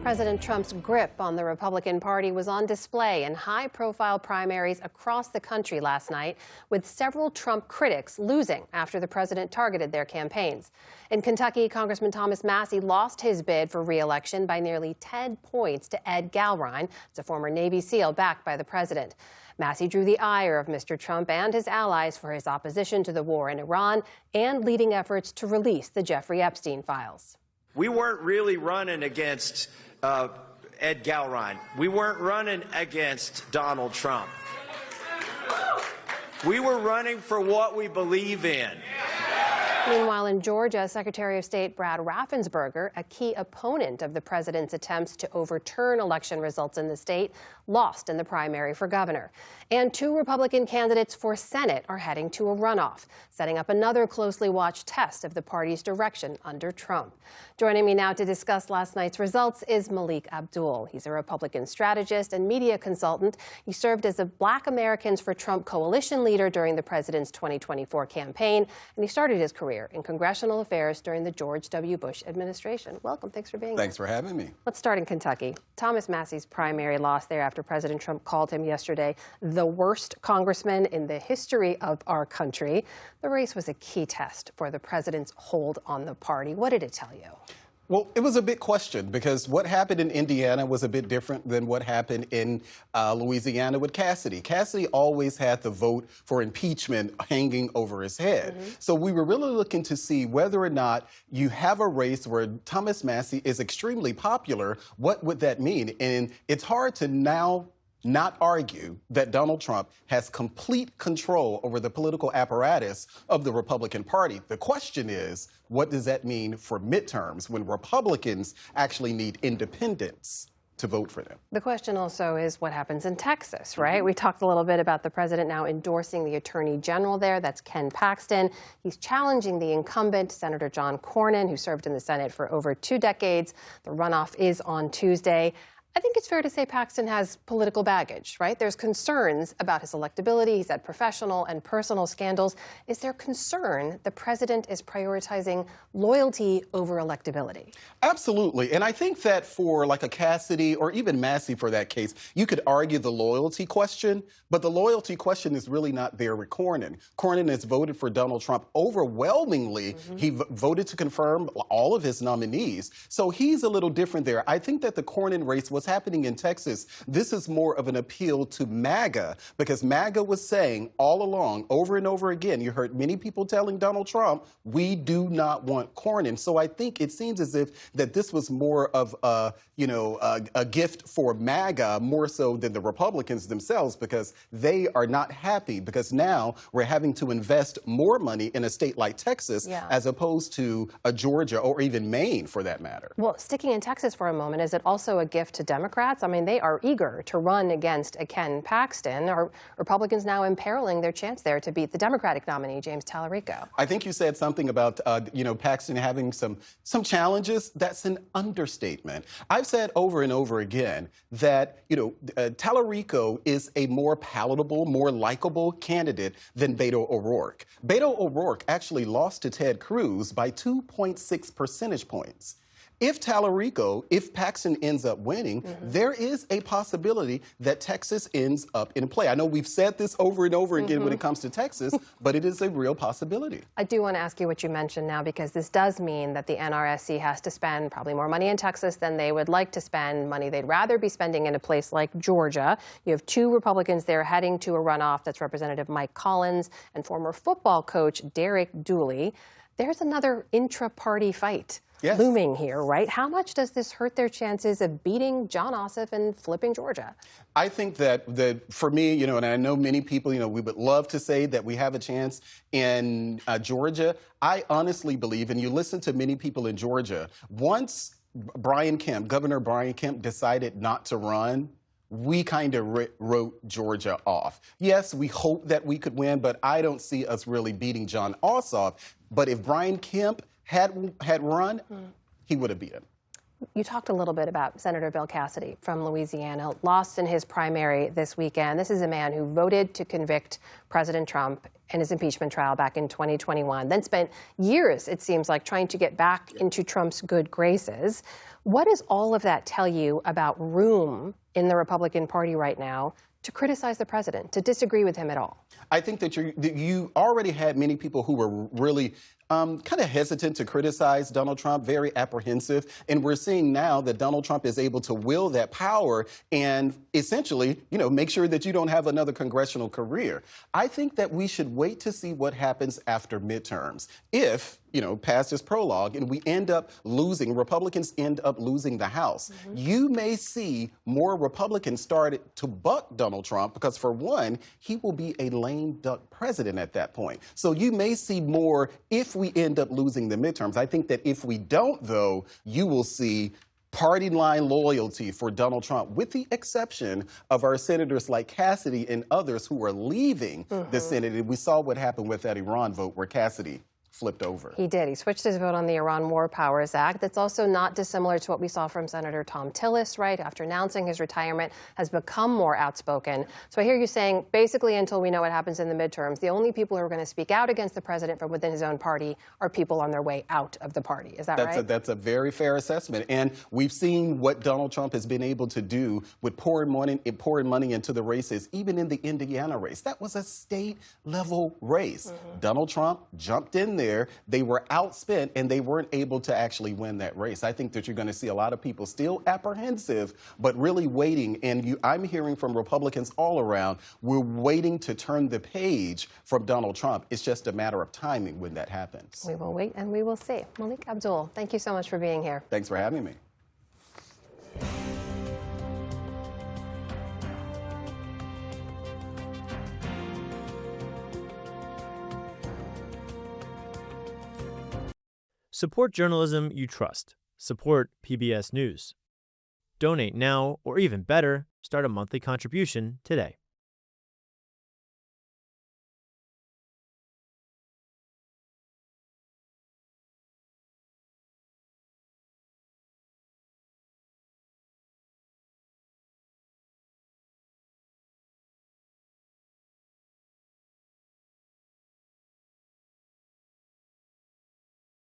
President Trump's grip on the Republican Party was on display in high-profile primaries across the country last night, with several Trump critics losing after the president targeted their campaigns. In Kentucky, Congressman Thomas Massie lost his bid for re-election by nearly 10 points to Ed Galrine, a former Navy SEAL backed by the president. Massie drew the ire of Mr. Trump and his allies for his opposition to the war in Iran and leading efforts to release the Jeffrey Epstein files. We weren't really running against Ed Galrine. We weren't running against Donald Trump. We were running for what we believe in. Meanwhile, in Georgia, Secretary of State Brad Raffensperger, a key opponent of the president's attempts to overturn election results in the state, lost in the primary for governor. And two Republican candidates for Senate are heading to a runoff, setting up another closely watched test of the party's direction under Trump. Joining me now to discuss last night's results is Melik Abdul. He's a Republican strategist and media consultant. He served as a Black Americans for Trump coalition leader during the president's 2024 campaign, and he started his career in congressional affairs during the George W. Bush administration. Welcome. Thanks for being here. Thanks for having me. Let's start in Kentucky. Thomas Massie's primary lost there after President Trump called him yesterday the worst congressman in the history of our country. The race was a key test for the president's hold on the party. What did it tell you? Well, it was a big question because what happened in Indiana was a bit different than what happened in Louisiana with Cassidy. Cassidy always had the vote for impeachment hanging over his head. So we were really looking to see whether or not you have a race where Thomas Massie is extremely popular. What would that mean? And it's hard to now not argue that Donald Trump has complete control over the political apparatus of the Republican Party. The question is, what does that mean for midterms when Republicans actually need independents to vote for them? The question also is what happens in Texas, right? We talked a little bit about the president now endorsing the attorney general there. That's Ken Paxton. He's challenging the incumbent, Senator John Cornyn, who served in the Senate for over 2 decades. The runoff is on Tuesday. I think it's fair to say Paxton has political baggage, right? There's concerns about his electability. He's had professional and personal scandals. Is there concern the president is prioritizing loyalty over electability? Absolutely. And I think that for like a Cassidy or even Massie for that case, you could argue the loyalty question, but the loyalty question is really not there with Cornyn. Cornyn has voted for Donald Trump overwhelmingly. He voted to confirm all of his nominees. So he's a little different there. I think that the Cornyn race was happening in Texas, this is more of an appeal to MAGA, because MAGA was saying all along, over and over again, you heard many people telling Donald Trump, we do not want Cornyn. So I think it seems as if that this was more of a gift for MAGA more so than the Republicans themselves, because they are not happy, because now we're having to invest more money in a state like Texas as opposed to a Georgia or even Maine for that matter. Well, sticking in Texas for a moment, is it also a gift to Democrats? I mean, they are eager to run against a Ken Paxton. Are Republicans now imperiling their chance there to beat the Democratic nominee, James Tallarico? I think you said something about, Paxton having some challenges. That's an understatement. I've said over and over again that, Tallarico is a more palatable, more likable candidate than Beto O'Rourke. Beto O'Rourke actually lost to Ted Cruz by 2.6 percentage points. If Paxton ends up winning, there is a possibility that Texas ends up in play. I know we've said this over and over again when it comes to Texas, but it is a real possibility. I do want to ask you what you mentioned now, because this does mean that the NRSC has to spend probably more money in Texas than they would like to spend, money they'd rather be spending in a place like Georgia. You have 2 Republicans there heading to a runoff. That's Representative Mike Collins and former football coach Derek Dooley. There's another intra-party fight looming here, right? How much does this hurt their chances of beating John Ossoff and flipping Georgia? I think that for me, and I know many people, we would love to say that we have a chance in Georgia. I honestly believe, and you listen to many people in Georgia, once Governor Brian Kemp decided not to run, we kind of wrote Georgia off. Yes, we hope that we could win, but I don't see us really beating John Ossoff. But if Brian Kemp had run, he would have beat him. You talked a little bit about Senator Bill Cassidy from Louisiana, lost in his primary this weekend. This is a man who voted to convict President Trump in his impeachment trial back in 2021, then spent years, it seems like, trying to get back into Trump's good graces. What does all of that tell you about room in the Republican Party right now to criticize the president, to disagree with him at all? I think that you already had many people who were really kind of hesitant to criticize Donald Trump, very apprehensive. And we're seeing now that Donald Trump is able to wield that power and essentially, make sure that you don't have another congressional career. I think that we should wait to see what happens after midterms. If, past this prologue and we end up losing, Republicans end up losing the House, you may see more Republicans start to buck Donald Trump because, for one, he will be a lame duck president at that point. So you may see more if we end up losing the midterms. I think that if we don't, though, you will see party line loyalty for Donald Trump, with the exception of our senators like Cassidy and others who are leaving the Senate. And we saw what happened with that Iran vote where Cassidy flipped over. He did. He switched his vote on the Iran War Powers Act. That's also not dissimilar to what we saw from Senator Tom Tillis, right? After announcing his retirement, has become more outspoken. So I hear you saying, basically, until we know what happens in the midterms, the only people who are going to speak out against the president from within his own party are people on their way out of the party. Is that right? That's a very fair assessment. And we've seen what Donald Trump has been able to do with pouring money into the races, even in the Indiana race. That was a state-level race. Donald Trump jumped in there. They were outspent, and they weren't able to actually win that race. I think that you're going to see a lot of people still apprehensive, but really waiting. And I'm hearing from Republicans all around, we're waiting to turn the page from Donald Trump. It's just a matter of timing when that happens. We will wait and we will see. Melik Abdul, thank you so much for being here. Thanks for having me. Support journalism you trust. Support PBS News. Donate now, or even better, start a monthly contribution today.